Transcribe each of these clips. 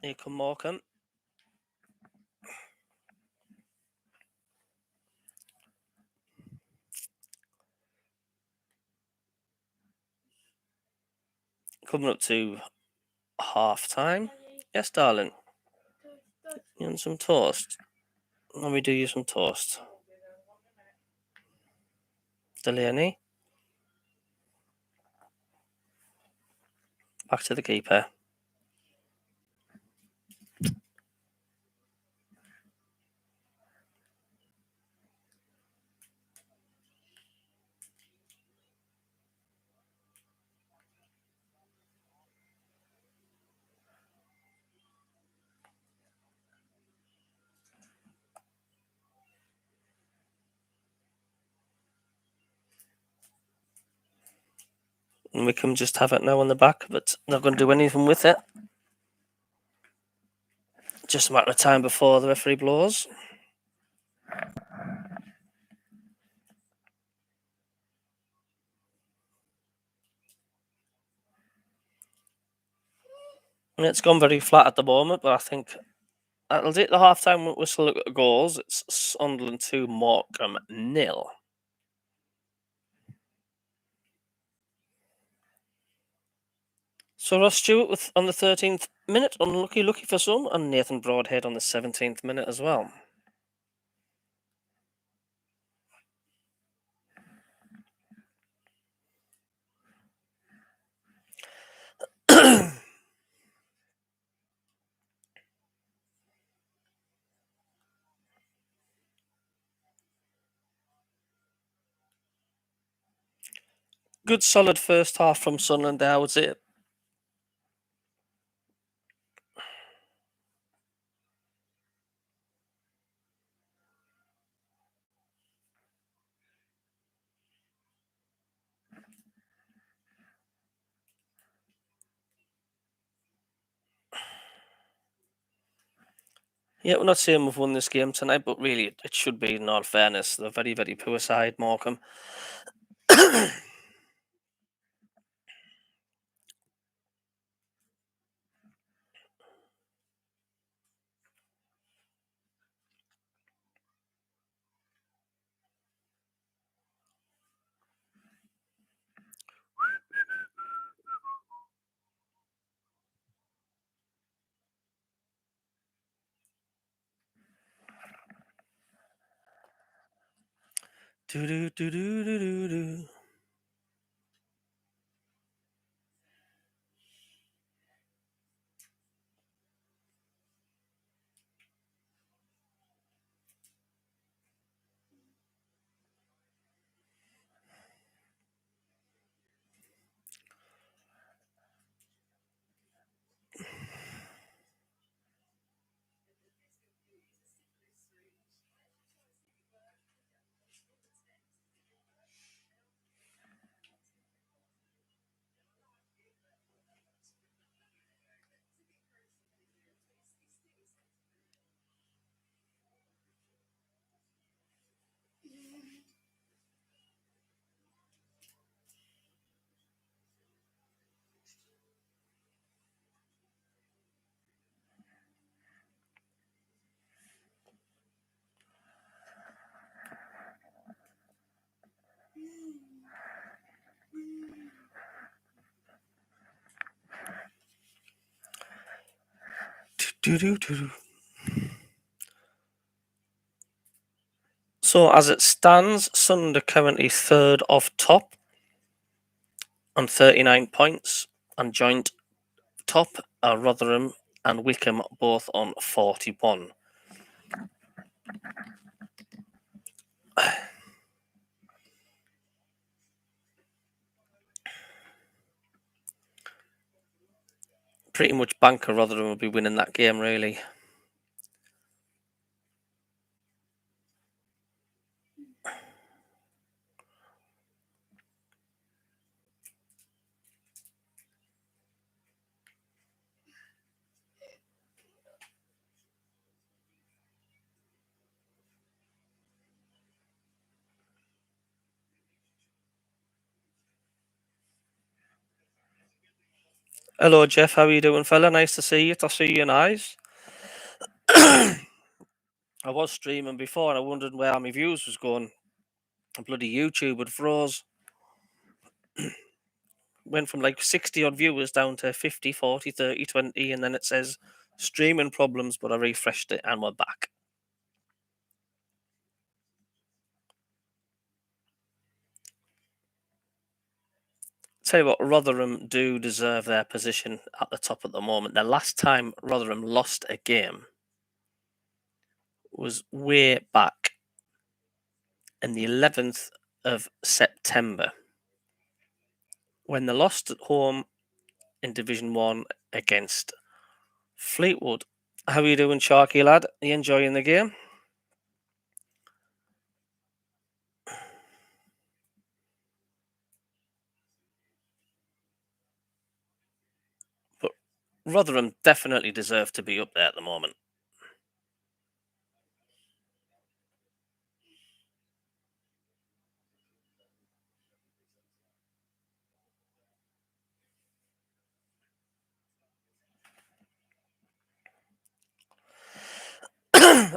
Here come Morecambe. Coming up to half time. Yes, darling. You want some toast? Let me do you some toast. Delaney. Back to the keeper. And we can just have it now on the back, but not going to do anything with it. Just a matter of time before the referee blows. And it's gone very flat at the moment, but I think that'll take the half-time whistle at goals. It's Sunderland 2, Morecambe 0. So Ross Stewart with on the 13th minute, unlucky for some, and Nathan Broadhead on the 17th minute as well. Good solid first half from Sunderland there, I would say. Yeah, we're not saying we've won this game tonight, but really it should be, in all fairness. They're a very, very poor side, Morecambe. Do do do do do do do. Do, do, do, do. So as it stands, Sunderland are currently third off top on 39 points, and joint top are Rotherham and Wickham both on 41. Pretty much banker Rotherham will be winning that game, really. Hello, Jeff. How are you doing, fella? Nice to see you. To see your eyes. I was streaming before, and I wondered where my views was going. Bloody YouTube had froze. Went from like 60 odd viewers down to 50, 40, 30, 20, and then it says streaming problems. But I refreshed it, and we're back. Tell you what, Rotherham do deserve their position at the top at the moment. The last time Rotherham lost a game was way back in the 11th of September when they lost at home in Division 1 against Fleetwood. How are you doing, Sharky lad? Are you enjoying the game? But Rotherham definitely deserve to be up there at the moment.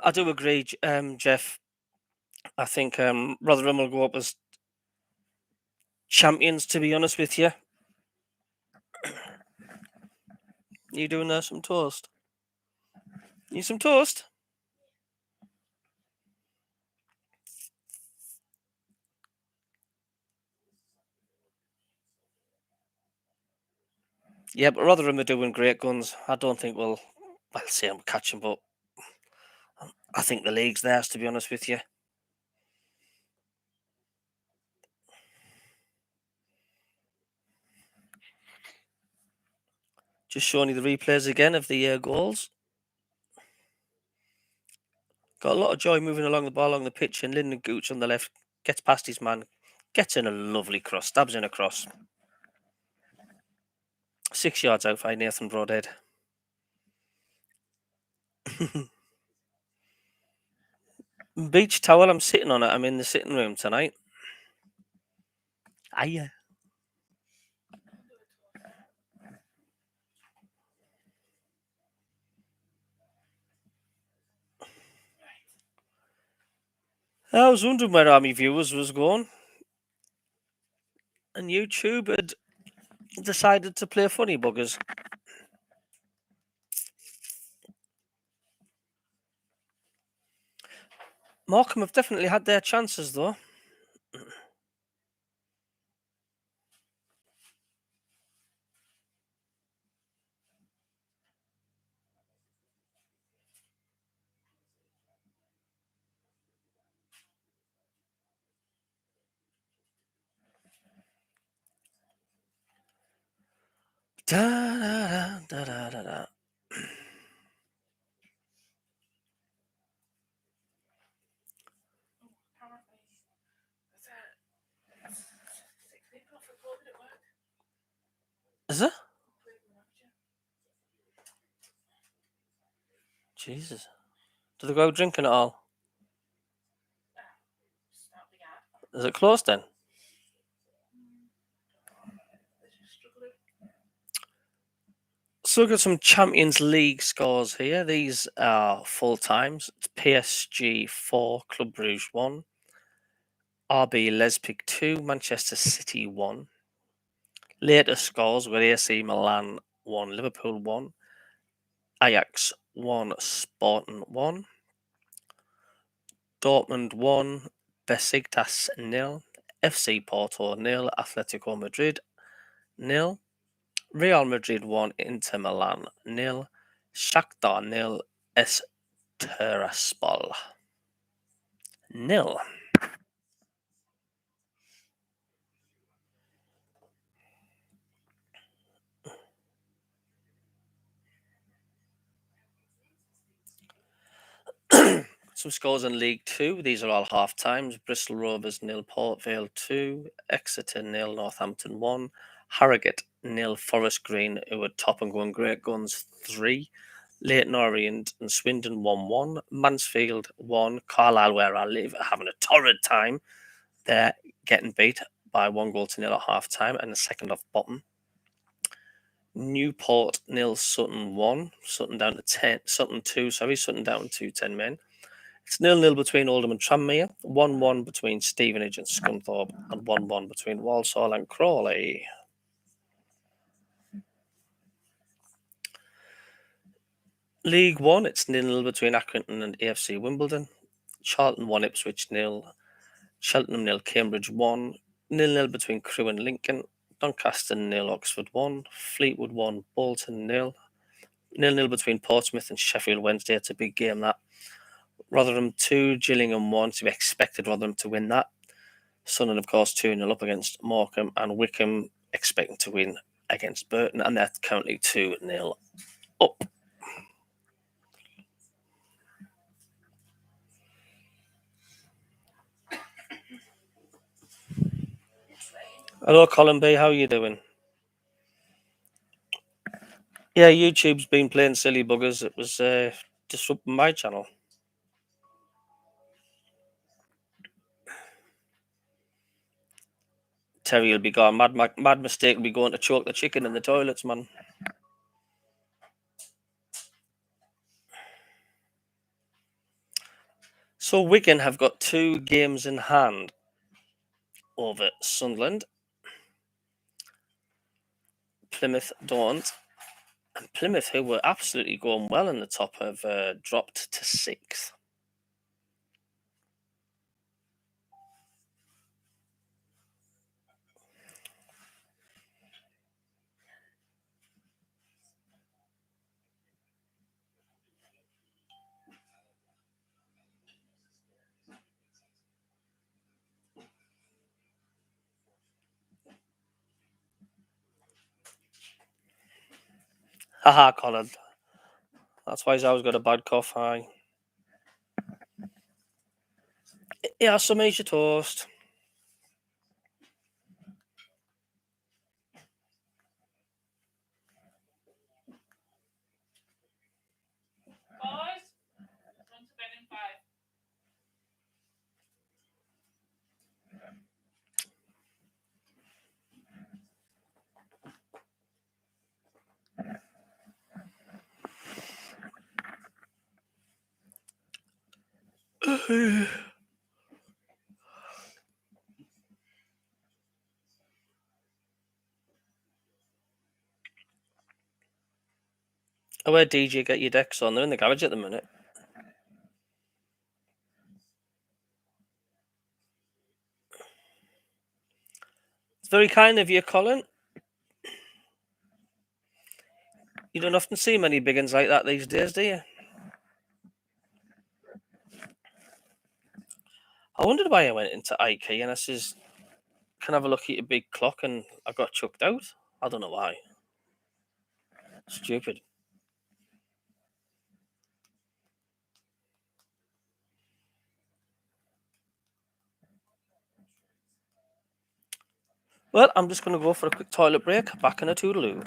I do agree, Jeff. I think Rotherham will go up as champions, to be honest with you. You doing there some toast? You some toast? Yeah, but Rotherham are doing great guns. I don't think we'll say I'm catching, but I think the league's theirs, to be honest with you. Just showing you the replays again of the goals. Got a lot of joy moving along the ball along the pitch, and Lyndon Gooch on the left gets past his man, gets in a lovely cross, stabs in a cross. 6 yards out by Nathan Broadhead. Beach towel, I'm sitting on it. I'm in the sitting room tonight. Aye. I was wondering where Army Viewers was going, and YouTube had decided to play funny buggers. Morecambe have definitely had their chances, though. Da, da, da, da, da, da. Is it? Jesus. Do they go out drinking at all? Is it closed then? So we've got some Champions League scores here. These are full times. It's PSG 4, Club Brugge 1, RB Leipzig 2, Manchester City 1. Later scores were AC Milan 1, Liverpool 1, Ajax 1, Sporting 1, Dortmund 1, Besiktas 0, FC Porto 0, Atletico Madrid 0, Real Madrid 1, Inter Milan 0, Shakhtar 0, S Tiraspol 0. Some scores in League Two. These are all half times. Bristol Rovers 0, Port Vale 2, Exeter 0, Northampton 1, Harrogate 0, Forest Green, who are top and going great guns 3, Leighton Orient and Swindon 1-1, Mansfield 1, Carlisle, where I live, are having a torrid time. They're getting beat by 1-0 at half time and the second off bottom. Newport nil, Sutton 1. Sutton down to 10. Sutton 2, sorry. Sutton down to 10 men. It's 0-0 between Oldham and Tranmere, 1-1 between Stevenage and Scunthorpe, and 1-1 between Walsall and Crawley. League One, it's 0-0 between Accrington and AFC Wimbledon. Charlton 1, Ipswich 0. Cheltenham 0, Cambridge 1. 0-0 between Crewe and Lincoln. Doncaster 0, Oxford 1. Fleetwood 1, Bolton 0. 0-0 between Portsmouth and Sheffield Wednesday. It's a big game, that. Rotherham 2, Gillingham 1. To be expected Rotherham to win that. Sunderland, of course, 2-0 up against Morecambe, and Wickham expecting to win against Burton, and they're currently 2-0 up. Hello, Colin B. How are you doing? Yeah, YouTube's been playing silly buggers. It was disrupting my channel. Terry will be gone. Mad mistake will be going to choke the chicken in the toilets, man. So Wigan have got 2 games in hand over Sunderland. Plymouth don't. And Plymouth, who were absolutely going well in the top, have dropped to 6th. Haha, Colin. That's why he's always got a bad cough. Aye. Yeah, some Asia toast. Where DJ get your decks on? They're in the garage at the minute. It's very kind of you, Colin. You don't often see many big uns like that these days, do you? I wondered why I went into IKEA and I says, "Can I have a look at your big clock?" And I got chucked out. I don't know why. Stupid. Well, I'm just going to go for a quick toilet break. Back in a toodaloo.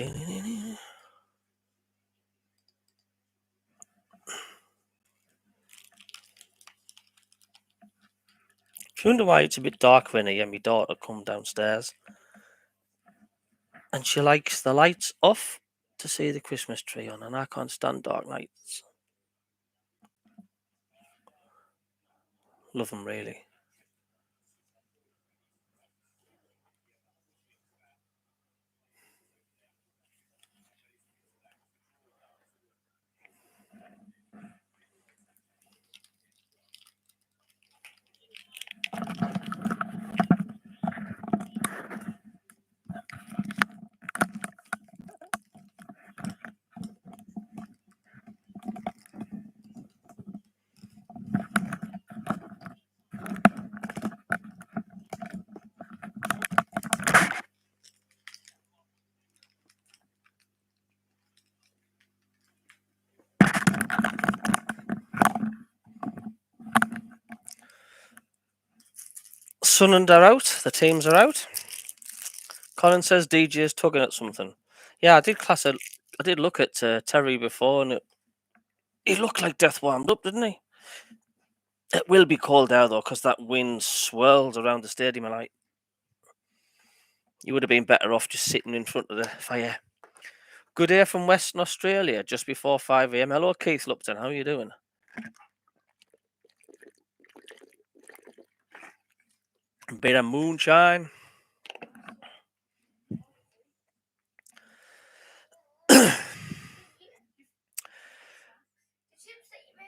If you wonder why it's a bit dark when my daughter come downstairs, and she likes the lights off to see the Christmas tree on, and I can't stand dark nights. Love them really. Sunderland are out. The teams are out. Colin says DJ is tugging at something. Yeah, I did look at Terry before, and he looked like death warmed up, didn't he? It will be cold there though, because that wind swirls around the stadium. And like, you would have been better off just sitting in front of the fire. Good day from Western Australia, just before 5 a.m. Hello, Keith Lupton. How are you doing? Bit of moonshine.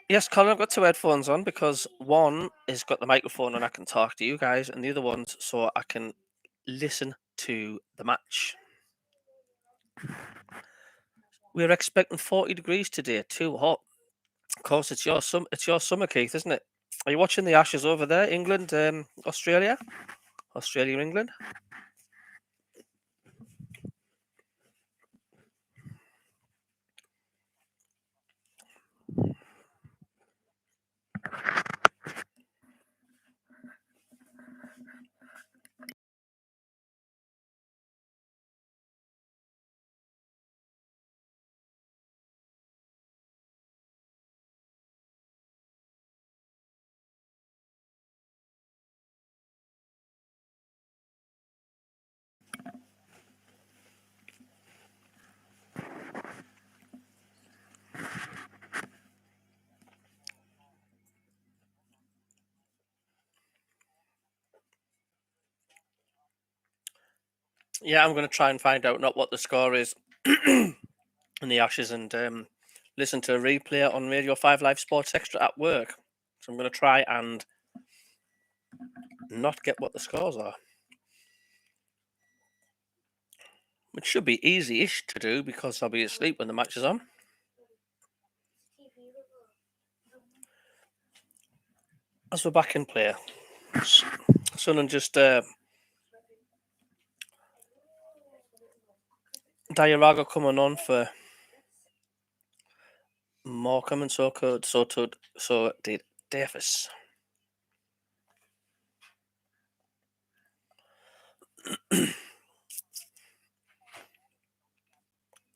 Yes, Colin, I've got two headphones on because one has got the microphone and I can talk to you guys, and the other one's so I can listen to the match. We're expecting 40 degrees today. Too hot. Of course, it's your summer, Keith, isn't it? Are you watching the Ashes over there? England, Australia, England. Yeah, I'm going to try and find out not what the score is in the Ashes and listen to a replay on Radio 5 Live Sports Extra at work. So I'm going to try and not get what the scores are. Which should be easy-ish to do because I'll be asleep when the match is on. As we're back in play, Sunderland just Diaraga coming on for Morecambe and so did Davis.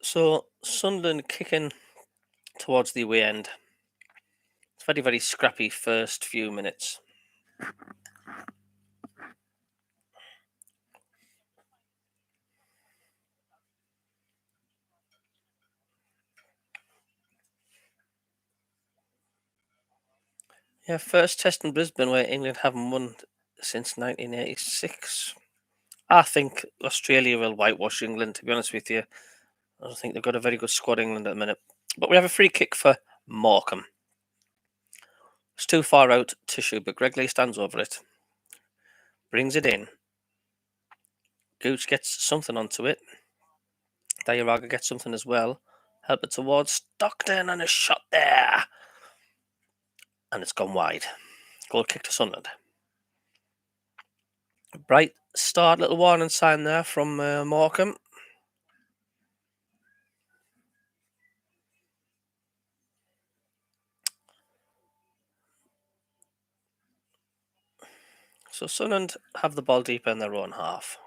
So Sunderland kicking towards the away end. It's very, very scrappy first few minutes. Yeah, first test in Brisbane where England haven't won since 1986. I think Australia will whitewash England, to be honest with you. I don't think they've got a very good squad, England, at the minute. But we have a free kick for Morecambe. It's too far out to shoot, but Greg Lee stands over it. Brings it in. Gooch gets something onto it. Diaraga gets something as well. Help it towards Stockton and a shot there. And it's gone wide. Goal kick to Sunderland. Bright start, little warning sign there from Morecambe. So Sunderland have the ball deep in their own half.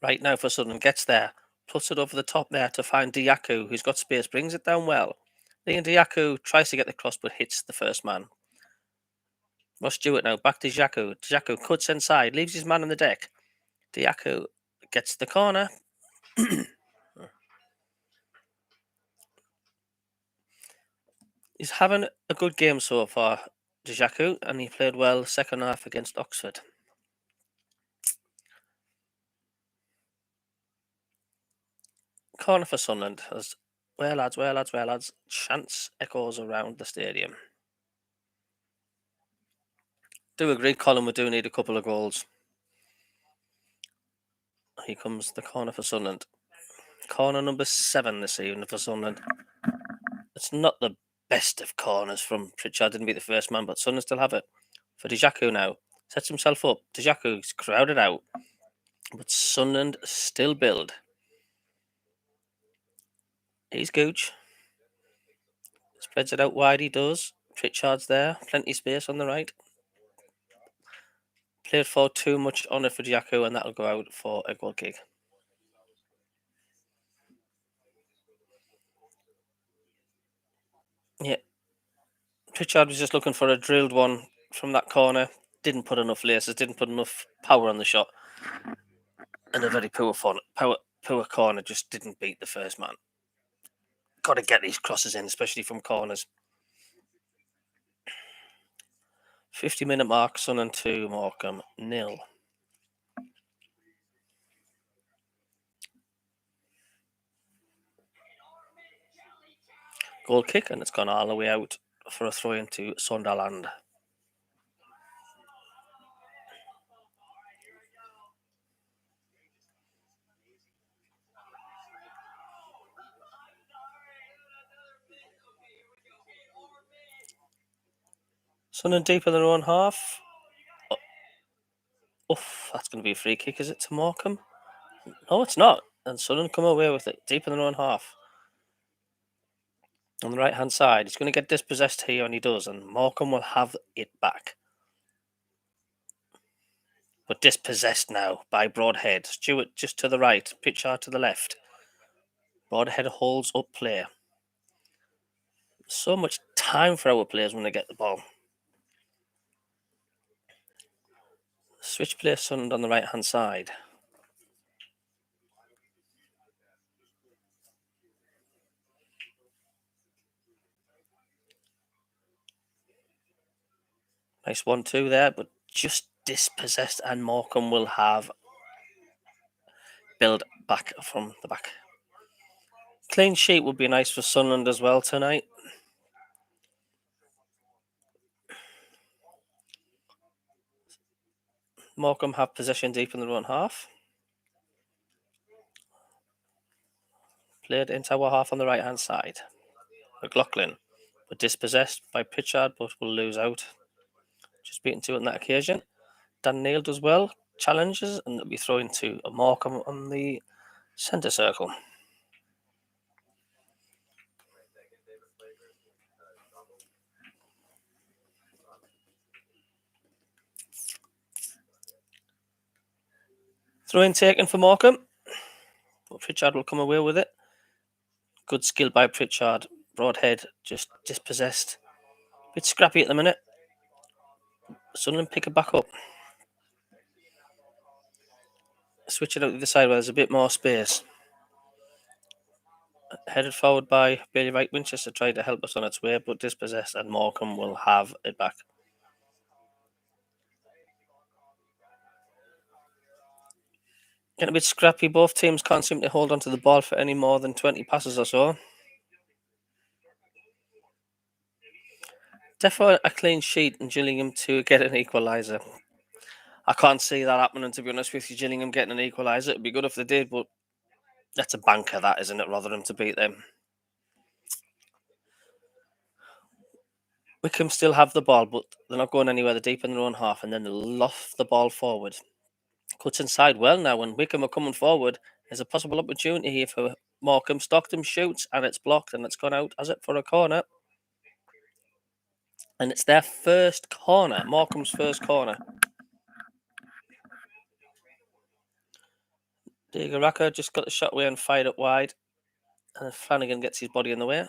Right now for Sunderland, gets there, puts it over the top there to find Diaku, who's got space, brings it down well. Then Diaku tries to get the cross but hits the first man. Ross Stewart now, back to Diaku. Diaku cuts inside, leaves his man on the deck. Diaku gets the corner. He's having a good game so far, Diaku, and he played well second half against Oxford. Corner for Sunderland as well, lads. Chance echoes around the stadium. Do agree, Colin, we do need a couple of goals. Here comes the corner for Sunderland. Corner number 7 this evening for Sunderland. It's not the best of corners from Pritchard, didn't beat the first man, but Sunderland still have it. For Diaku now. Sets himself up. Diaku's crowded out. But Sunderland still build. He's Gooch. Spreads it out wide, he does. Pritchard's there. Plenty of space on the right. Played for too much on it for Diaku, and that'll go out for a goal kick. Yeah. Pritchard was just looking for a drilled one from that corner. Didn't put enough laces, didn't put enough power on the shot. And a very poor corner just didn't beat the first man. Got to get these crosses in, especially from corners. 50-minute mark, Sunderland 2, Morecambe 0. Goal kick, and it's gone all the way out for a throw into Sunderland. Sunderland deep in their own half. That's going to be a free kick, is it, to Morecambe? No, it's not. And Sunderland come away with it, deep in their own half. On the right-hand side, he's going to get dispossessed here, and he does, and Morecambe will have it back. But dispossessed now by Broadhead. Stewart just to the right, Pritchard to the left. Broadhead holds up play. So much time for our players when they get the ball. Switch play Sunderland on the right-hand side. Nice 1-2 there, but just dispossessed, and Morecambe will have build back from the back. Clean sheet would be nice for Sunderland as well tonight. Morecambe have possession deep in their own half. Played into our half on the right-hand side. McLaughlin, but dispossessed by Pritchard, but will lose out. Just beaten 2 on that occasion. Dan Neil does well, challenges, and will be thrown to a Morecambe on the centre circle. Throw-in taken for Morecambe, but Pritchard will come away with it. Good skill by Pritchard. Broadhead just dispossessed. Bit scrappy at the minute. Sunderland pick it back up. Switch it out to the side where there's a bit more space. Headed forward by Bailey Wright. Winchester tried to help us on its way, but dispossessed, and Morecambe will have it back. Getting a bit scrappy. Both teams can't seem to hold onto the ball for any more than 20 passes or so. Definitely a clean sheet and Gillingham to get an equaliser. I can't see that happening, to be honest with you. Gillingham getting an equaliser. It'd be good if they did, but that's a banker, that, isn't it? Rotherham to beat them. Wickham still have the ball, but they're not going anywhere. They're deep in their own half, and then they loft the ball forward. Cuts inside well now. When Wickham are coming forward, there's a possible opportunity here for Morecambe. Stockton shoots, and it's blocked, and it's gone out, as it, for a corner. And it's their first corner, Morecambe's first corner. Diego Raka just got the shot away and fired it wide. And then Flanagan gets his body in the way.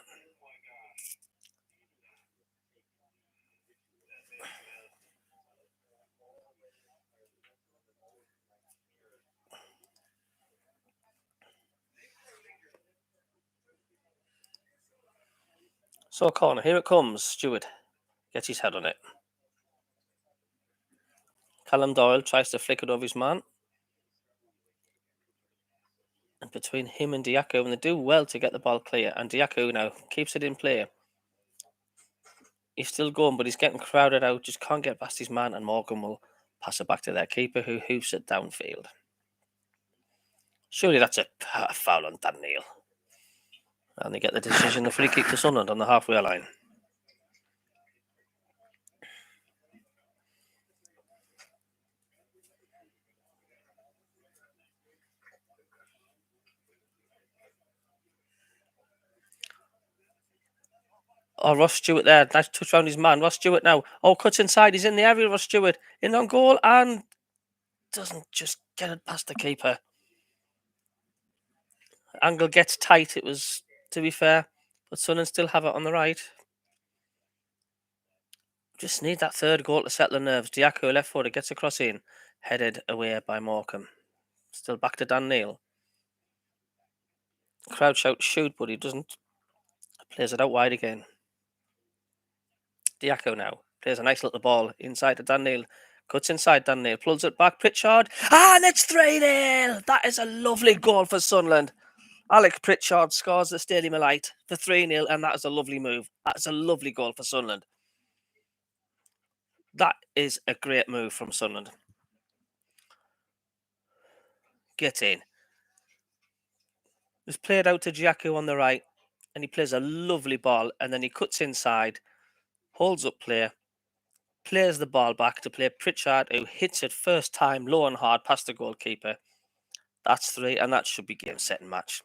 So corner, here it comes. Stewart gets his head on it. Callum Doyle tries to flick it over his man. And between him and Diaco, and they do well to get the ball clear. And Diaco now keeps it in play. He's still going, but he's getting crowded out. Just can't get past his man, and Morecambe will pass it back to their keeper, who hoofs it downfield. Surely that's a foul on Dan Neil. And they get the decision, the free kick to Sunderland on the halfway line. Oh, Ross Stewart there. Nice touch around his man. Ross Stewart now. Oh, cuts inside. He's in the area, Ross Stewart. In on goal and doesn't just get it past the keeper. Angle gets tight. It was, to be fair, but Sunderland still have it on the right. Just need that third goal to settle the nerves. Diaco left footed gets across in. Headed away by Morecambe. Still back to Dan Neil. Crowd shout shoot, but he doesn't. Plays it out wide again. Diaco now plays a nice little ball inside to Dan Neil. Cuts inside Dan Neil. Pulls it back. Pritchard. And it's 3-0. That is a lovely goal for Sunderland. Alec Pritchard scores the Stadium of Light for 3-0, and that is a lovely move. That is a lovely goal for Sunderland. That is a great move from Sunderland. Get in. It's played out to Diaco on the right, and he plays a lovely ball, and then he cuts inside, holds up play, plays the ball back to play Pritchard, who hits it first time low and hard past the goalkeeper. That's 3, and that should be game, set, and match.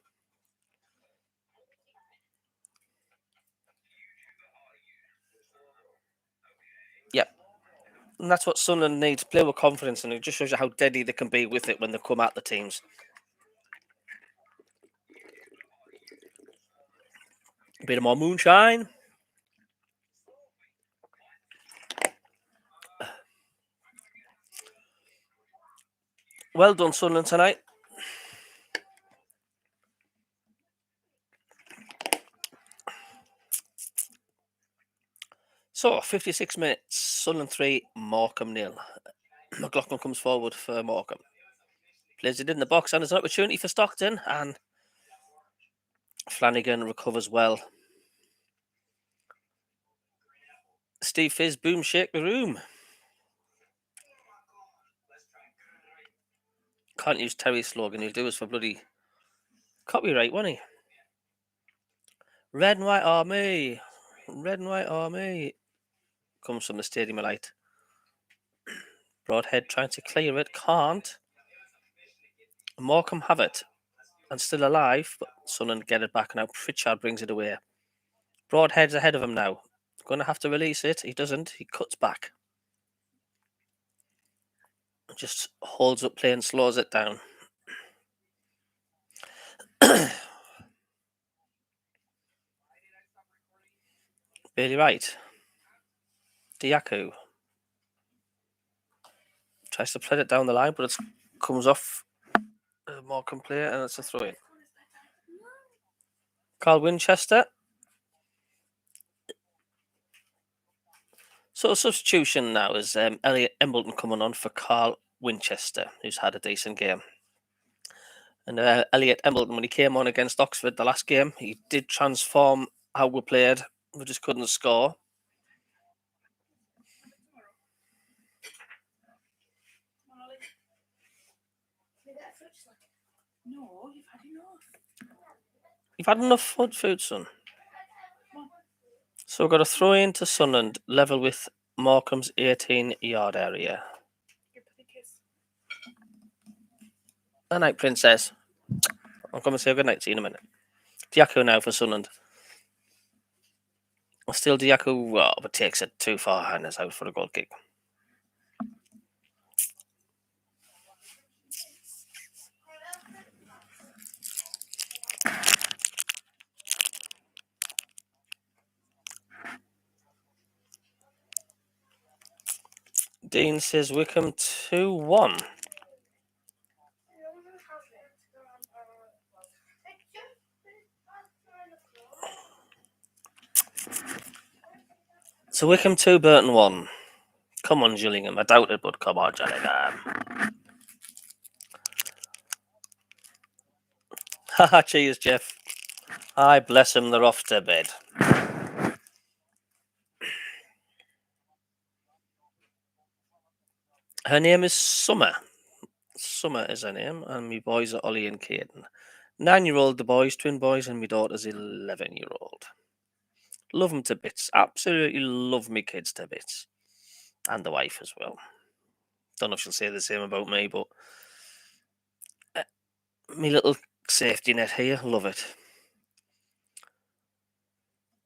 Yep. And that's what Sunderland needs. Play with confidence, and it just shows you how deadly they can be with it when they come at the teams. A bit of more moonshine. Well done, Sunderland, tonight. So, 56 minutes, Sunderland 3, Morecambe 0. McLaughlin comes forward for Morecambe. Plays it in the box, and there's an opportunity for Stockton, and Flanagan recovers well. Steve Fizz, boom, shake the room. Can't use Terry's slogan, he'll do us for bloody copyright, won't he? Red and White Army. Red and White Army. Comes from the Stadium of Light. Broadhead trying to clear it, can't. Morecambe have it, and still alive, but Sunderland get it back now. Pritchard brings it away. Broadhead's ahead of him now. Going to have to release it. He doesn't. He cuts back. Just holds up play and slows it down. Bailey Wright. Diaco. Tries to play it down the line, but it comes off Morecambe player, and it's a throw in. Carl Winchester. So a substitution now is Elliot Embleton coming on for Carl Winchester, who's had a decent game. And Elliot Embleton, when he came on against Oxford the last game, he did transform how we played. We just couldn't score. No, you've had enough. You've had enough food, son. So we've got a throw in to Sunderland, level with Morecambe's 18-yard area. Good night, Princess. I'll come and say good night to you in a minute. Diaco now for Sunderland. Still Diaco, but takes it too far and is out for a goal kick. Dean says Wickham 2-1. So Wickham 2, Burton 1. Come on, Gillingham. I doubt it, but come on, Gillingham. Haha, cheers, Jeff. Aye, bless him, they're off to bed. Her name is Summer. Summer is her name, and my boys are Ollie and Caden. 9-year-old, the boys, twin boys, and my daughter's 11-year-old. Love them to bits. Absolutely love me kids to bits. And the wife as well. Don't know if she'll say the same about me, but me little safety net here, love it.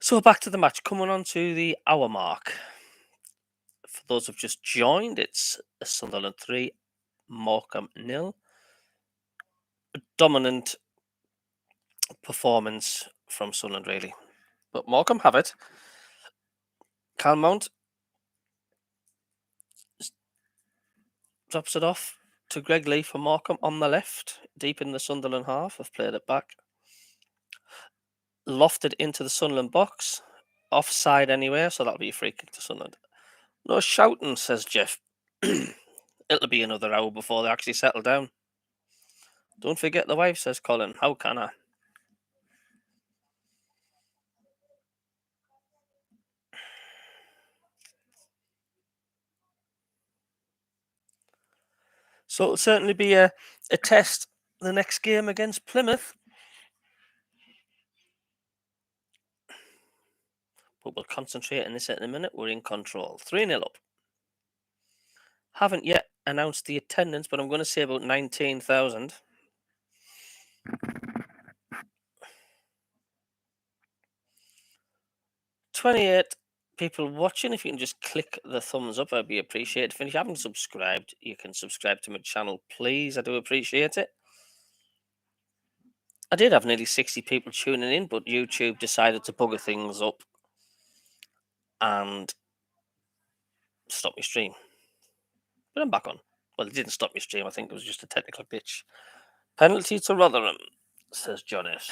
So back to the match, coming on to the hour mark. For those who've just joined, it's a Sunderland 3, Morecambe 0. Dominant performance from Sunderland, really. But Morecambe have it. Cal Mount drops it off to Greg Lee for Morecambe on the left, deep in the Sunderland half. I've played it back. Lofted into the Sunderland box. Offside anyway, so that'll be a free kick to Sunderland. No shouting, says Jeff. It'll be another hour before they actually settle down. Don't forget the wife, says Colin. How can I? So it'll certainly be a test the next game against Plymouth. But we'll concentrate on this at the minute. We're in control. 3-0 up. Haven't yet announced the attendance, but I'm going to say about 19,000. 28 people watching. If you can just click the thumbs up, I'd be appreciated. If you haven't subscribed, you can subscribe to my channel, please. I do appreciate it. I did have nearly 60 people tuning in, but YouTube decided to bugger things up and stop my stream. But I'm back on. Well, it didn't stop my stream. I think it was just a technical glitch. Penalty to Rotherham, says John S.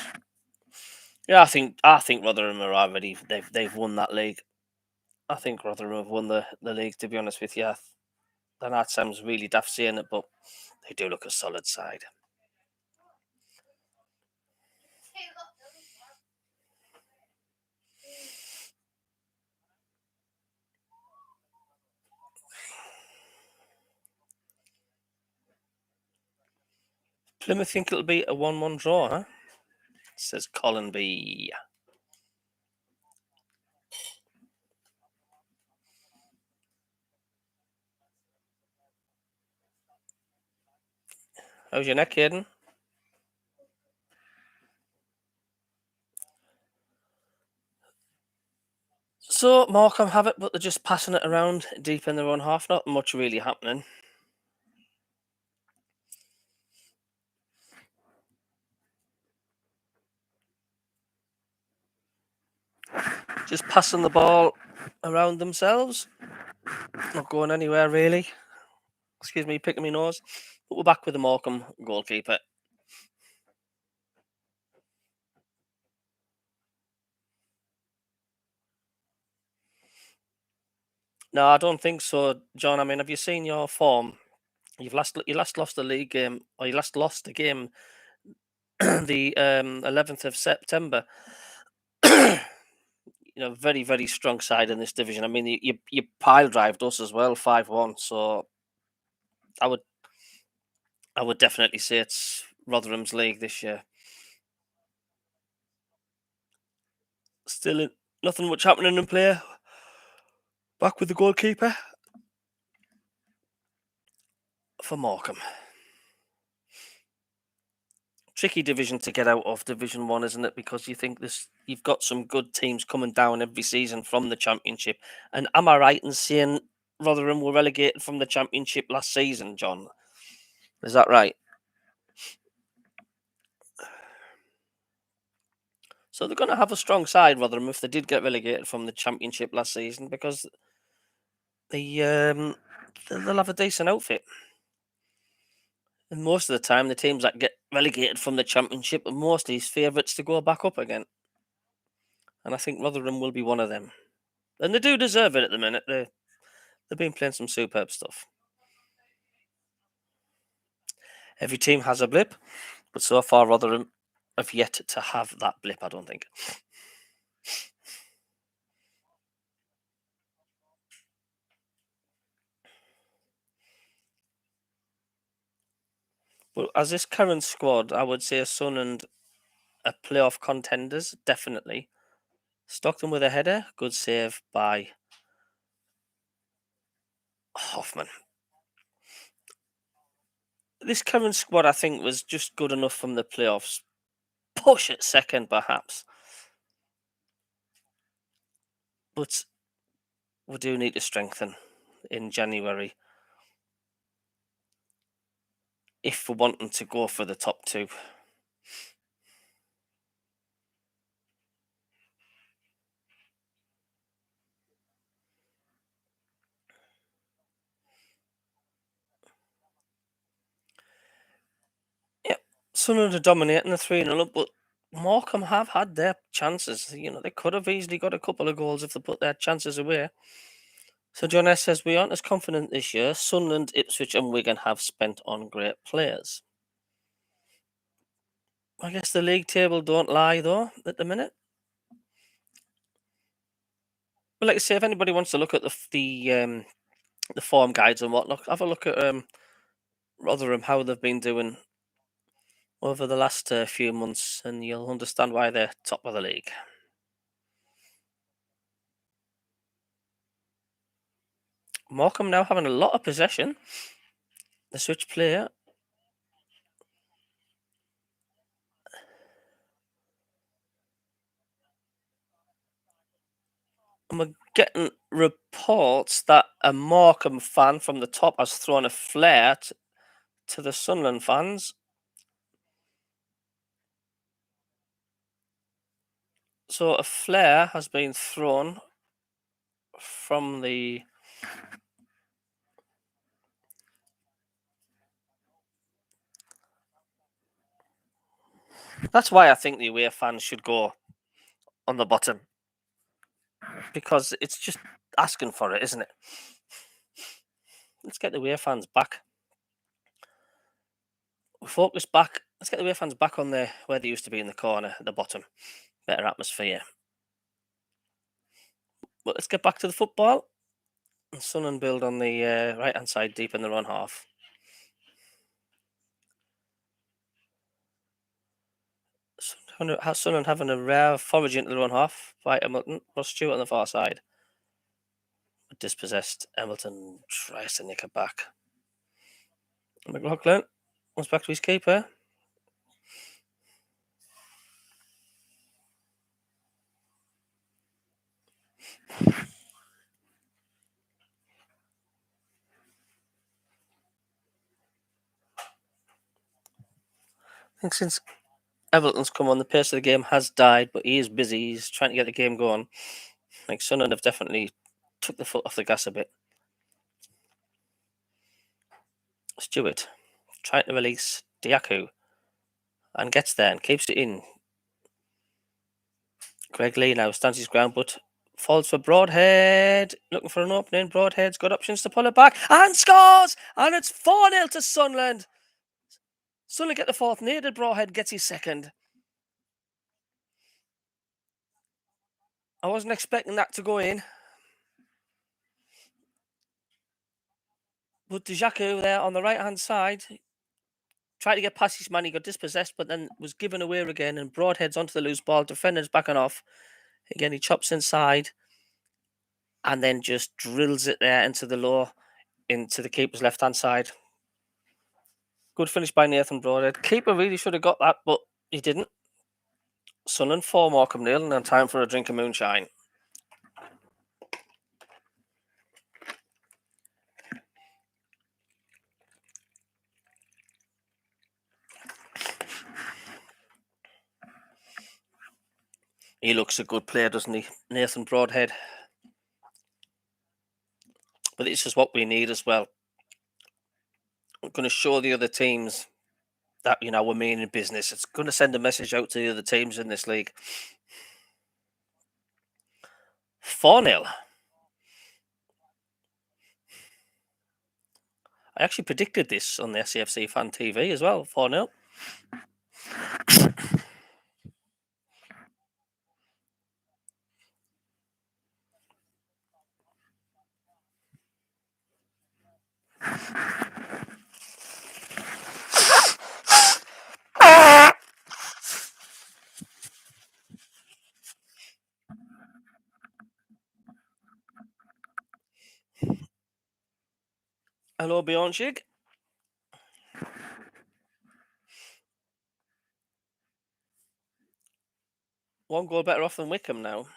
Yeah, I think Rotherham are already they've won that league. I think Rotherham have won the league. To be honest with you, I know that sounds really daft saying it, but they do look a solid side. Plymouth think it'll be a 1-1 draw, huh? Says Colin B. How's your neck, Hayden? So Morecambe have it, but they're just passing it around deep in their own half. Not much really happening. Just passing the ball around themselves. Not going anywhere really. Excuse me, picking my nose. But we're back with the Morecambe goalkeeper. No, I don't think so, John. I mean, have you seen your form? You last lost the league game, or you last lost the game the 11th of September. Very, very strong side in this division. I mean, you pile drived us as well, 5-1. So I would definitely say it's Rotherham's league this year. Still nothing much happening in play. Back with the goalkeeper for Morecambe. Tricky division to get out of, Division 1, isn't it? Because you think you've got some good teams coming down every season from the Championship. And am I right in saying Rotherham were relegated from the Championship last season, John? Is that right? So they're going to have a strong side, Rotherham, if they did get relegated from the Championship last season, because they'll have a decent outfit. And most of the time, the teams that get relegated from the Championship are mostly favourites to go back up again. And I think Rotherham will be one of them. And they do deserve it at the minute. They've been playing some superb stuff. Every team has a blip, but so far Rotherham have yet to have that blip, I don't think. But as this current squad, I would say Sunderland are playoff contenders, definitely. Stockton with a header, good save by Hoffman. This current squad, I think, was just good enough from the playoffs. Push at second, perhaps. But we do need to strengthen in January if we're wanting to go for the top two. Yeah, Sunderland are dominating the 3-0 up, but Morecambe have had their chances. You know, they could have easily got a couple of goals if they put their chances away. So John S says, we aren't as confident this year. Sunderland, Ipswich and Wigan have spent on great players. I guess the league table don't lie, though, at the minute. But like I say, if anybody wants to look at the form guides and whatnot, have a look at Rotherham, how they've been doing over the last few months, and you'll understand why they're top of the league. Morecambe now having a lot of possession. The switch player. And we're getting reports that a Morecambe fan from the top has thrown a flare to the Sunderland fans. So a flare has been thrown from the. That's why I think the away fans should go on the bottom, because it's just asking for it, isn't it? Let's get the away fans back. Focus back. Let's get the away fans back on the where they used to be in the corner at the bottom. Better atmosphere. But let's get back to the football. And Sunderland build on the right hand side, deep in their own half. Sunderland having a rare forage into their own half by Hamilton. Ross Stewart on the far side. Dispossessed. Hamilton tries to nick it back. McLaughlin comes back to his keeper. I think since Everton's come on, the pace of the game has died, but he is busy. He's trying to get the game going. Like Sunderland have definitely took the foot off the gas a bit. Stewart trying to release Diaku and gets there and keeps it in. Greg Lee now stands his ground, but falls for Broadhead. Looking for an opening. Broadhead's got options to pull it back and scores! And it's 4-0 to Sunderland. Sunderland get the fourth. Needed Broadhead gets his second. I wasn't expecting that to go in. But Dijaku there on the right hand side tried to get past his man. He got dispossessed, but then was given away again. And Broadhead's onto the loose ball. Defender's backing off. Again, he chops inside and then just drills it there into the keeper's left hand side. Good finish by Nathan Broadhead. Keeper really should have got that, but he didn't. Sunderland 4, Morecambe 0, and time for a drink of moonshine. He looks a good player, doesn't he? Nathan Broadhead. But this is what we need as well. I'm going to show the other teams that we're meaning business. It's going to send a message out to the other teams in this league. 4-0. I actually predicted this on the SCFC Fan TV as well. 4-0. Hello, Bjornshig. One goal better off than Wickham now.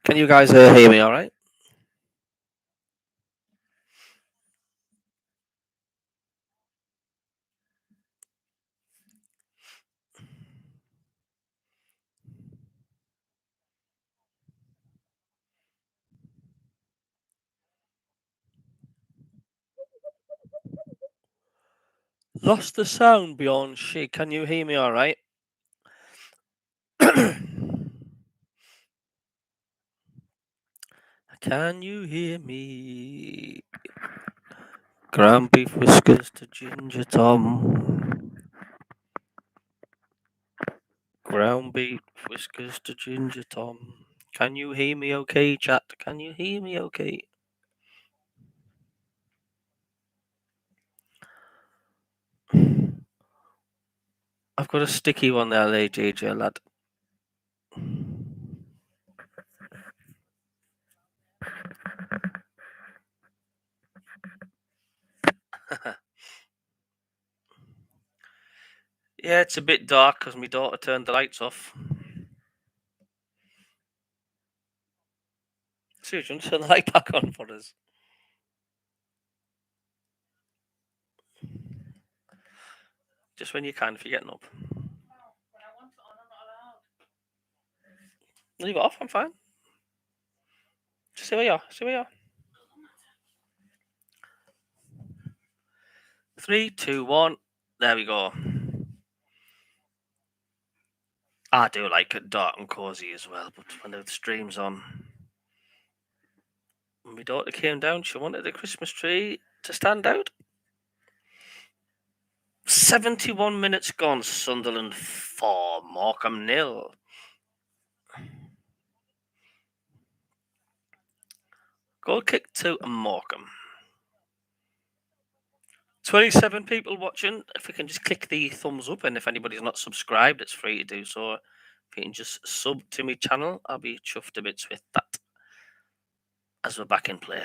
Can you guys hear me all right? Lost the sound, Bjornshig. Can you hear me all right? Can you hear me? Ground beef whiskers to Ginger Tom. Ground beef whiskers to Ginger Tom. Can you hear me okay, chat? Can you hear me okay? I've got a sticky one there, JJ, lad. Yeah, it's a bit dark because my daughter turned the lights off. Seriously, turn the light back on for us. Just when you can, if you're getting up. Leave it off, I'm fine. Just see where you are. See where you are. 3, 2, 1. There we go. I do like it dark and cozy as well, but when the stream's on. When my daughter came down, she wanted the Christmas tree to stand out. 71 minutes gone. Sunderland 4, Morecambe 0. Goal kick to Morecambe. 27 people watching. If we can just click the thumbs up, and if anybody's not subscribed, it's free to do so. If you can just sub to my channel, I'll be chuffed to bits with that. As we're back in play.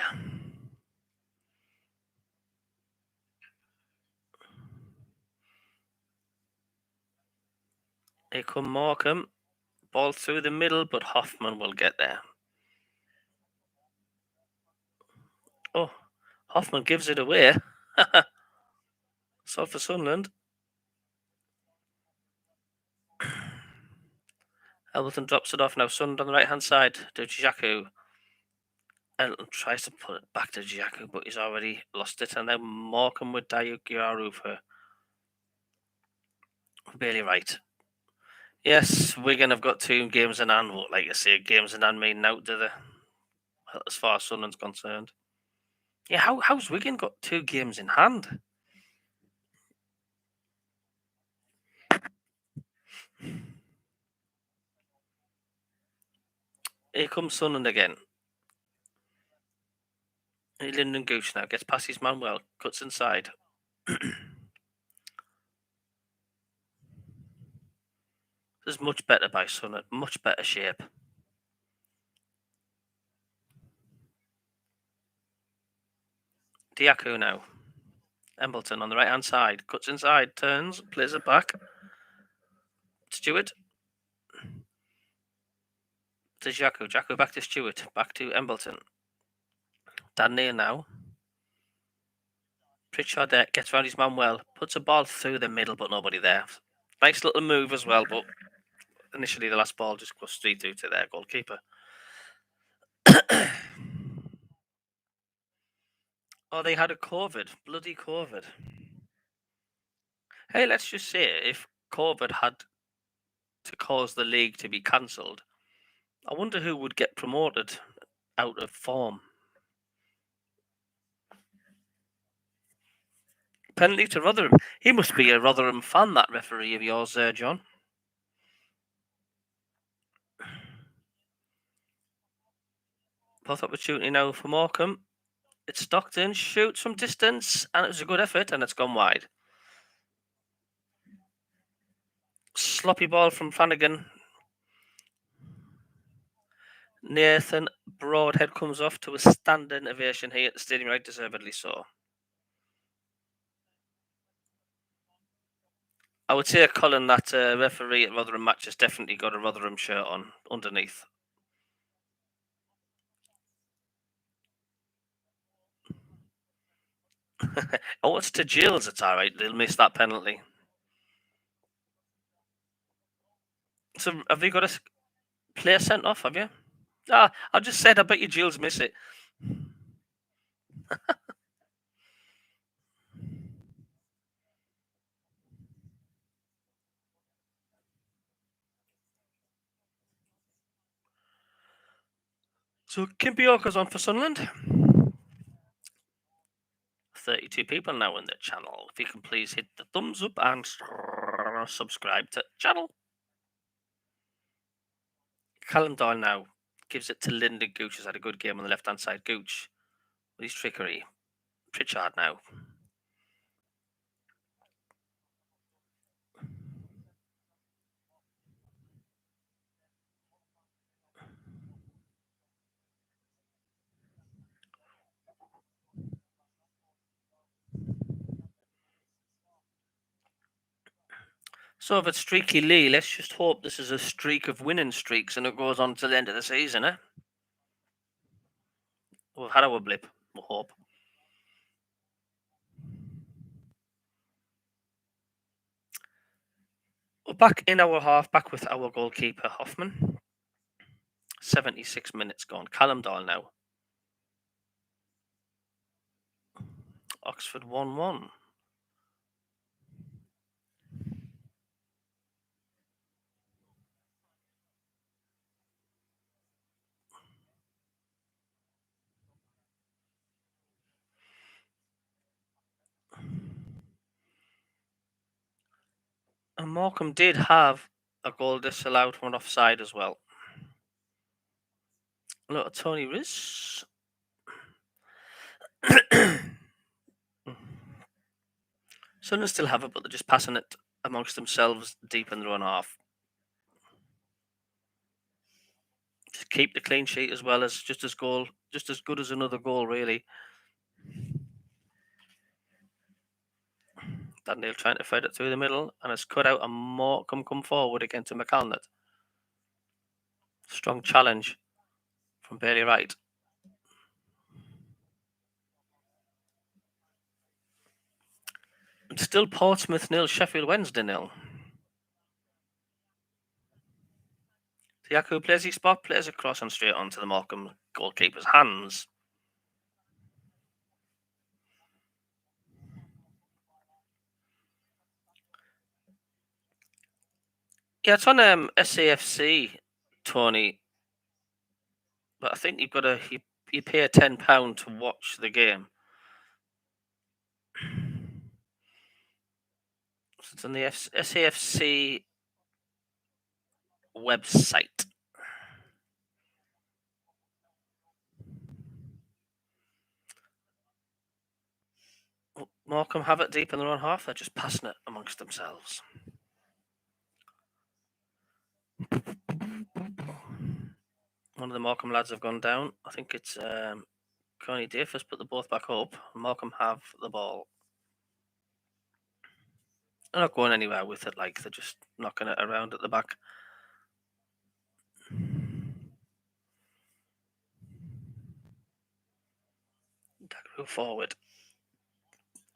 Here come Morecambe. Ball through the middle, but Hoffman will get there. Oh, Hoffman gives it away. So for Sunderland. Elton drops it off now. Sunderland on the right hand side to Jaku. Elton tries to put it back to Jaku, but he's already lost it. And now Morecambe with Dayuki Aru for Bailey Wright. Yes, Wigan have got 2 games in hand. But like I say, games in hand mean out to the, as far as Sunderland's concerned. Yeah, how's Wigan got 2 games in hand? Here comes Sunderland again. Lyndon Gooch now gets past his man well, cuts inside. This is much better by Sunderland, much better shape. Diaku now. Embleton on the right hand side, cuts inside, turns, plays it back. Stewart. To Jaku. Jaku back to Stewart. Back to Embleton. Dan Neal now. Pritchard there gets around his man well. Puts a ball through the middle, but nobody there. Nice little move as well, but initially the last ball just goes straight through to their goalkeeper. Oh, they had a COVID. Bloody COVID. Hey, let's just say if COVID had to cause the league to be cancelled, I wonder who would get promoted out of form. Penalty to Rotherham. He must be a Rotherham fan, that referee of yours there, John. Fourth opportunity now for Morecambe. It's Stockton, shoots from distance, and it was a good effort, and it's gone wide. Sloppy ball from Flanagan. Nathan Broadhead comes off to a standing ovation here at the stadium, right deservedly so. I would say, Colin, that referee at Rotherham match has definitely got a Rotherham shirt on underneath. Oh, it's to Gilles, it's alright, they'll miss that penalty. So, have you got a player sent off, have you? Ah, I just said, I bet you Gilles miss it. So, Kimpioka's on for Sunderland. 32 people now in the channel. If you can please hit the thumbs up and subscribe to the channel. Callum Doyle now gives it to Lyndon Gooch, who's had a good game on the left hand side. Gooch with his trickery. Pritchard now. So if it's Streaky Lee, let's just hope this is a streak of winning streaks and it goes on to the end of the season, eh? We've had our blip, we'll hope. We're back in our half, back with our goalkeeper, Hoffman. 76 minutes gone. Callum Doyle now. Oxford 1-1. And Morecambe did have a goal disallowed from an offside as well. Look at Tony Riz. Sunderland still have it, but they're just passing it amongst themselves deep in their own half. Just keep the clean sheet as well as just as good as another goal, really. Daniel trying to fight it through the middle, and it's cut out, and Morecambe come forward again to McCalnett. Strong challenge from Bailey Wright. It's still Portsmouth 0, Sheffield Wednesday 0. Tiaku plays his spot, plays a cross and straight onto the Morecambe goalkeeper's hands. Yeah, it's on SAFC, Tony. But I think you've got you pay £10 to watch the game. So it's on the SAFC website. Morecambe have it deep in their own half. They're just passing it amongst themselves. One of the Morecambe lads have gone down. I think it's Connie Davis, but they're both back up. Morecambe have the ball. They're not going anywhere with it, like they're just knocking it around at the back. Daggeroo forward.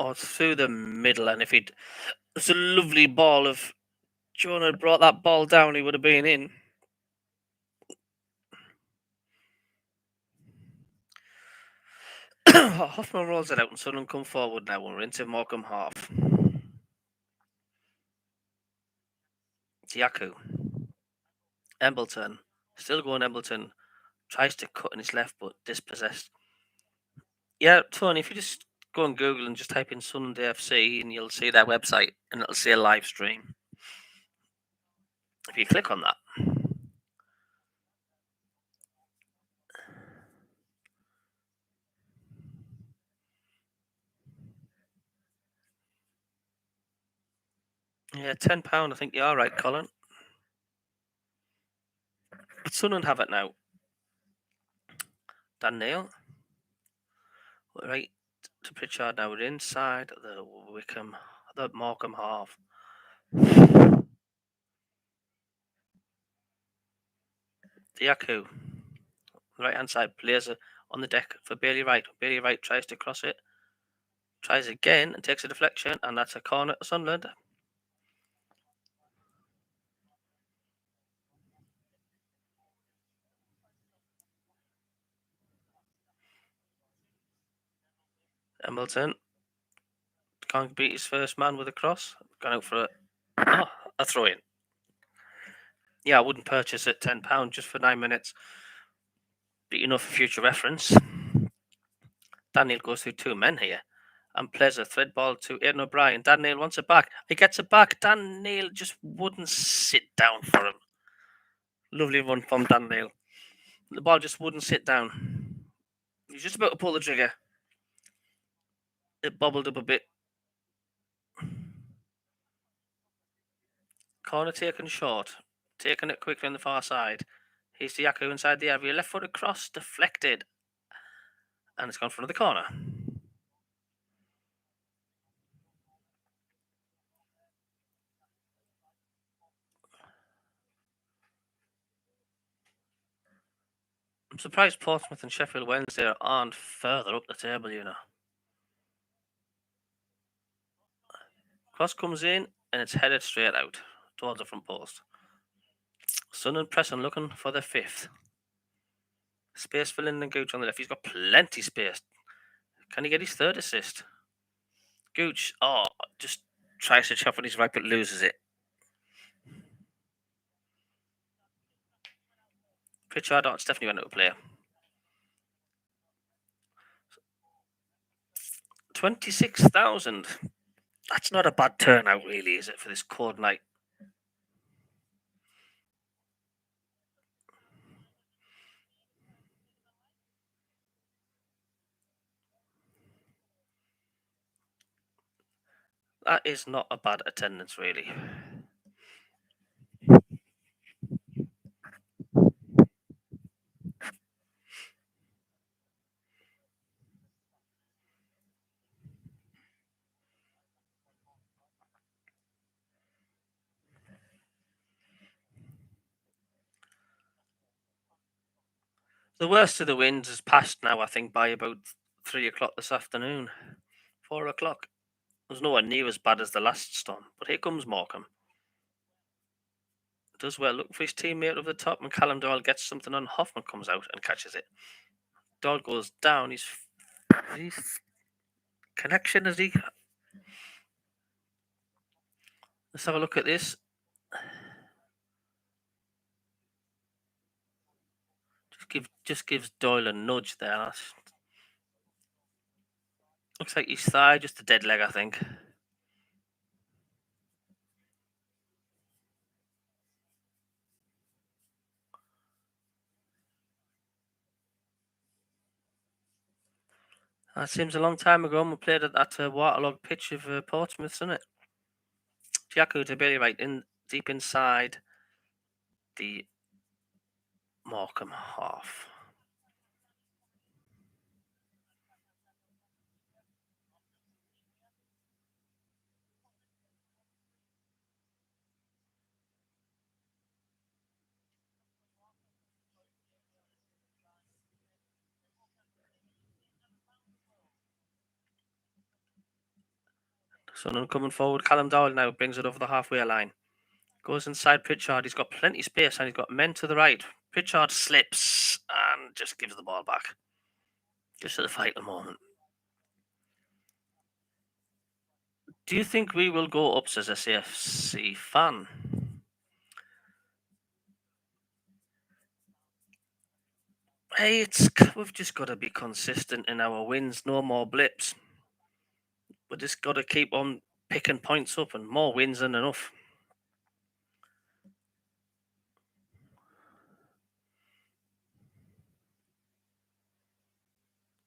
Oh, it's through the middle, and it's a lovely ball of John had brought that ball down, he would have been in. Hoffman rolls it out and Sunderland come forward now. We're into Morecambe half. Diaku. Embleton. Still going Embleton. Tries to cut in his left but dispossessed. Yeah, Tony, if you just go on Google and just type in Sunderland AFC and you'll see their website and it'll say a live stream. If you click on that, yeah, £10. I think you are right, Colin. But Sunderland have it now. Dan Neil. Right to Pritchard now. We're inside the Morecambe half. Diaku. Right hand side, players on the deck for Bailey Wright. Bailey Wright tries to cross it. Tries again and takes a deflection, and that's a corner to Sunderland. Embleton can't beat his first man with a cross. Gone out for a throw in. Yeah, I wouldn't purchase it £10 just for 9 minutes. But enough for future reference. Daniel goes through two men here and plays a thread ball to Aidan O'Brien. Dan Neil wants it back. He gets it back. Dan Neil just wouldn't sit down for him. Lovely run from Dan Neil. The ball just wouldn't sit down. He was just about to pull the trigger. It bobbled up a bit. Corner taken short. Taking it quickly on the far side. Here's Diaku inside the area. Left foot across. Deflected. And it's gone front of the corner. I'm surprised Portsmouth and Sheffield Wednesday aren't further up the table, you know. Cross comes in and it's headed straight out towards the front post. Sunderland pressing, looking for their fifth. Space for Lyndon Gooch on the left. He's got plenty space. Can he get his third assist? Gooch, just tries to chop on his right but loses it. Pritchard, Stephanie went out to play. 26,000. That's not a bad turnout, really, is it, for this cold night? That is not a bad attendance, really. The worst of the winds is past now, I think, by about 3 o'clock this afternoon. 4 o'clock. It was nowhere near as bad as the last storm, but here comes Morecambe. Does well, look for his teammate over the top, and Callum Doyle gets something on. Hoffman comes out and catches it. Doyle goes down. His connection, is he? Let's have a look at this. Just gives Doyle a nudge there. Looks like his thigh, just a dead leg, I think. That seems a long time ago. We played at that waterlogged pitch of Portsmouth, isn't it? Diaku to Bailey Wright in deep inside the Morecambe half. Sunderland coming forward. Callum Doyle now brings it over the halfway line. Goes inside Pritchard. He's got plenty of space and he's got men to the right. Pritchard slips and just gives the ball back. Just at the vital moment. Do you think we will go up as a CFC fan? Hey, we've just got to be consistent in our wins. No more blips. We just got to keep on picking points up, and more wins than enough.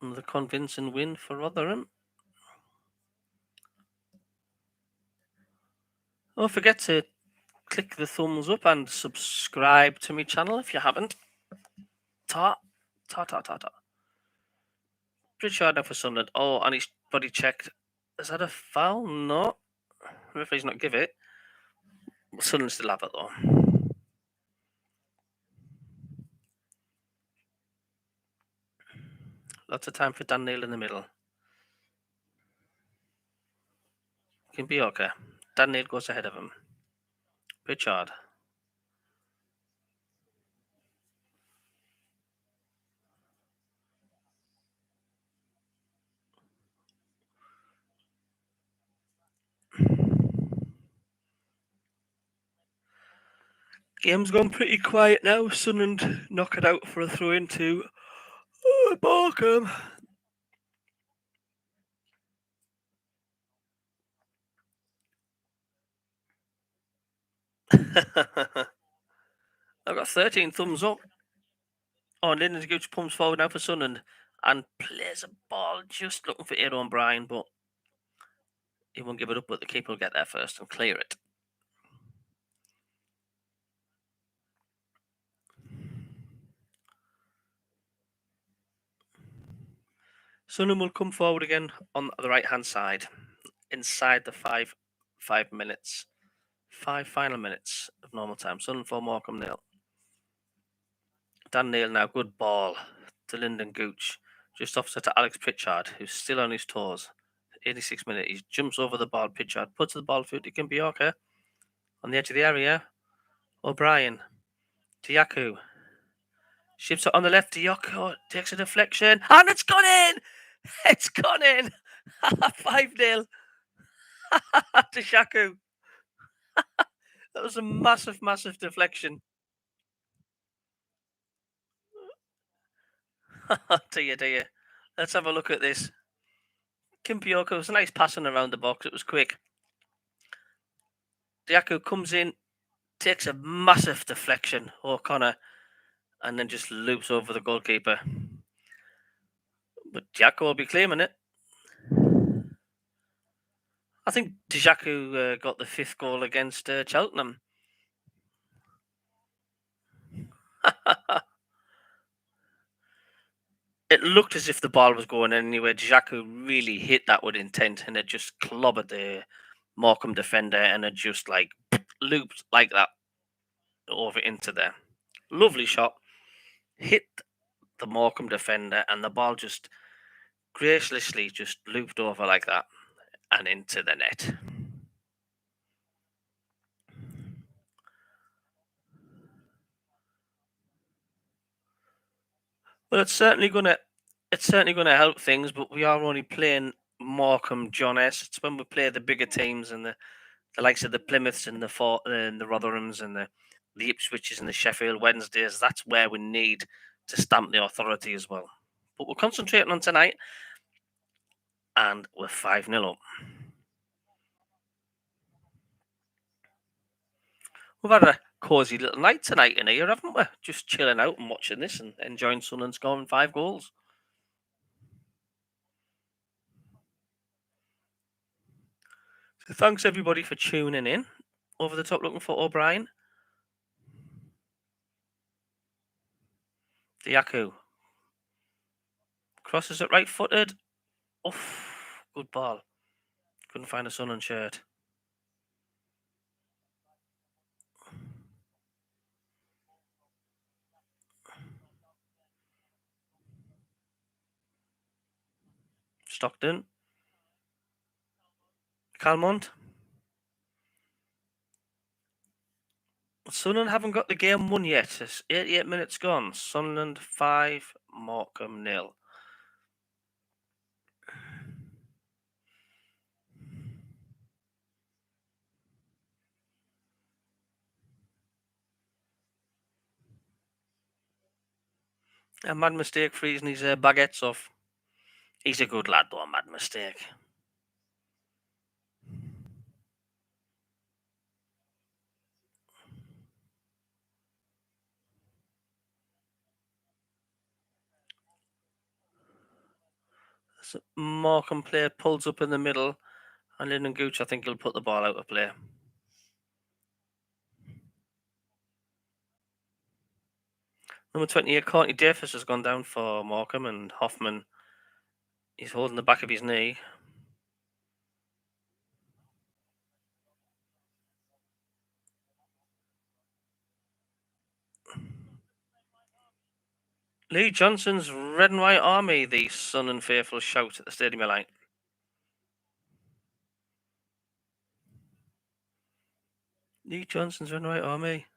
Another convincing win for Rotherham. Don't forget to click the thumbs up and subscribe to my channel if you haven't. Ta. Pritchard now for Sunderland. Oh, and he's body checked. Is that a foul? No. Referee's not give it. Sunderland still have it though. Lots of time for Dan Neil in the middle. Can be okay. Dan Neil goes ahead of him. Pritchard. Game's gone pretty quiet now. Sunderland knock it out for a throw into Morecambe. I've got 13 thumbs up. Oh, and Lyndon Gooch pumps forward now for Sunderland and plays a ball just looking for Aaron O'Brien, but he won't give it up, but the keeper will get there first and clear it. Sunderland will come forward again on the right hand side inside the five minutes. 5 final minutes of normal time. Sunderland 4, Morecambe 0. Dan Neil now, good ball to Lyndon Gooch. Just offset to Alex Pritchard, who's still on his toes. 86 minutes. He jumps over the ball. Pritchard puts the ball through to Kimpioka on the edge of the area. O'Brien to Yaku. Ships it on the left to Yoko. Takes a deflection. And it's gone in! It's gone in! 5-0 to Shaku. That was a massive, massive deflection. Dear. Let's have a look at this. Kimpioka was a nice passing around the box. It was quick. Yaku comes in, takes a massive deflection, O'Connor, and then just loops over the goalkeeper. But Jaco will be claiming it. I think Jaco got the 5th goal against Cheltenham. It looked as if the ball was going anywhere. Jaco really hit that with intent, and it just clobbered the Morecambe defender, and it just like looped like that over into there. Lovely shot. Hit the Morecambe defender, and the ball just graciously just looped over like that and into the net. Well, it's certainly gonna help things, but we are only playing Morecambe John S. It's when we play the bigger teams and the likes of the Plymouths and the Rotherhams and the Ipswiches and the Sheffield Wednesdays. That's where we need to stamp the authority as well. But we're concentrating on tonight, and we're 5-0 up. We've had a cosy little night tonight in here, haven't we? Just chilling out and watching this and enjoying Sunderland scoring 5 goals. So thanks everybody for tuning in. Over the top looking for O'Brien. Diaku. Crosses it right footed. Oof, good ball. Couldn't find a Sunderland shirt. Stockton. Calmont. Sunderland haven't got the game won yet. It's 88 minutes gone. Sunderland 5, Morecambe 0. A mad mistake freezing his baguettes off. He's a good lad, though. A mad mistake. So Morecambe player pulls up in the middle, and Lyndon Gooch, I think he'll put the ball out of play. Number 28, Courtney Davis has gone down for Morecambe, and Hoffman, he's holding the back of his knee. Lee Johnson's Red and White Army, the Sun and Faithful shout at the stadium line. Lee Johnson's Red and White Army.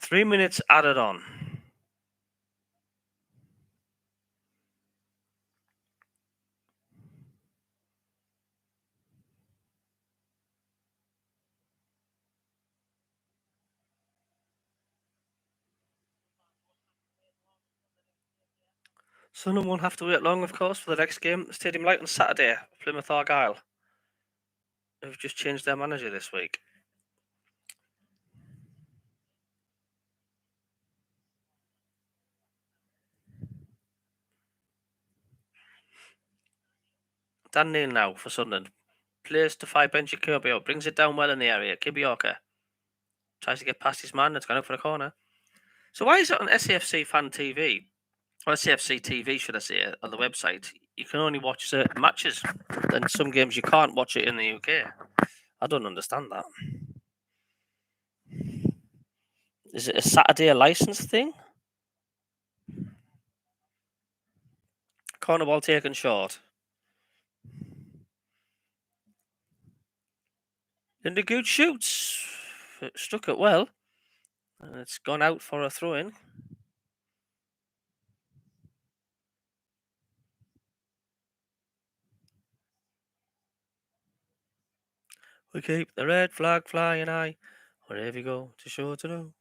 Three minutes added on. Sunderland won't have to wait long, of course, for the next game at the Stadium Light on Saturday. Plymouth Argyle, who've just changed their manager this week. Dan Neil now for Sunderland. Plays to 5 bench at Kirby, brings it down well in the area. Kibioka tries to get past his man, it's gone out for a corner. So why is it on SAFC Fan TV, or SAFC TV, should I say, on the website, you can only watch certain matches, and some games you can't watch it in the UK? I don't understand that. Is it a Saturday license thing? Corner ball taken short. And the good shoots. It struck it well. And it's gone out for a throw in. We keep the red flag flying high. Wherever you go, to show to know.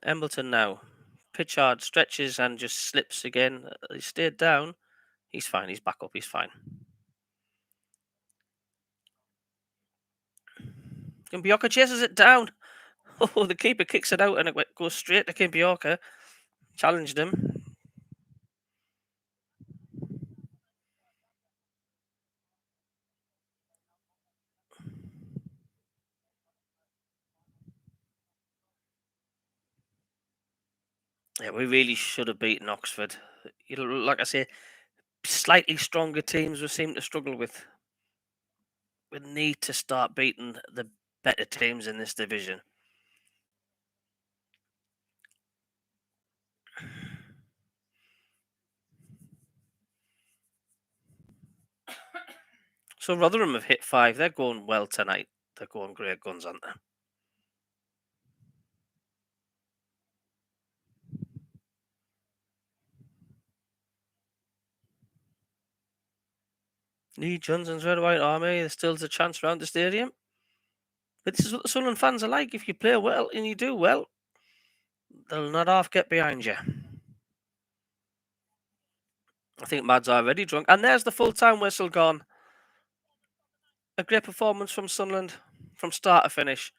Embleton now. Pitchard stretches and just slips again. He stayed down. He's fine. He's back up. He's fine. Kimbioka chases it down. Oh, the keeper kicks it out and it goes straight to Kimbioka. Challenged him. Yeah, we really should have beaten Oxford. Like I say, slightly stronger teams we seem to struggle with. We need to start beating the better teams in this division. So Rotherham have hit 5. They're going well tonight. They're going great guns, aren't they? Lee Johnson's Red White Army. There's still a chance around the stadium. But this is what the Sunderland fans are like. If you play well and you do well, they'll not half get behind you. I think Mad's already drunk. And there's the full-time whistle gone. A great performance from Sunderland from start to finish.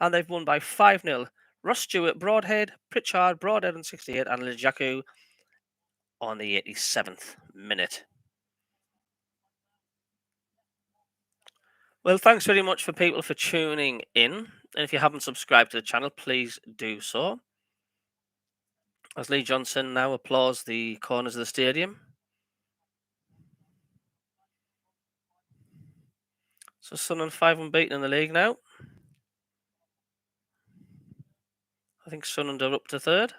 And they've won by 5-0. Ross Stewart, Broadhead, Pritchard, Broadhead on 68, and Lijaku on the 87th minute. Well, thanks very much for people for tuning in. And if you haven't subscribed to the channel, please do so. As Lee Johnson now applauds the corners of the stadium. So Sunderland 5 unbeaten in the league now. I think Sunderland are up to third.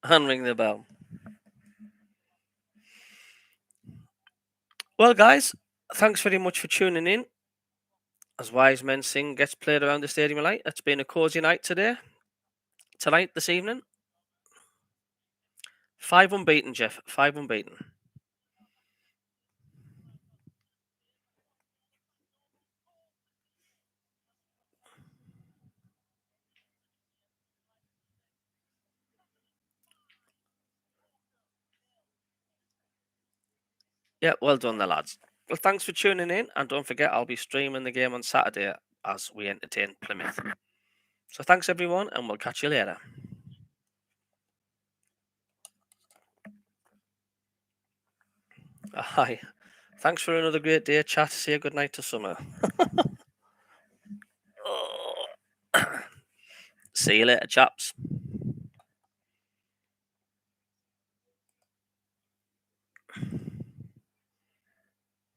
And ring the bell. Well, guys, thanks very much for tuning in. As Wise Men Sing gets played around the stadium light. It's been a cosy night tonight, this evening. 5 unbeaten, Jeff. 5 unbeaten. Yeah, well done, the lads. Well, thanks for tuning in, and don't forget, I'll be streaming the game on Saturday as we entertain Plymouth. So thanks, everyone, and we'll catch you later. Hi. Thanks for another great day, chat. Say a good night to summer. See you later, chaps.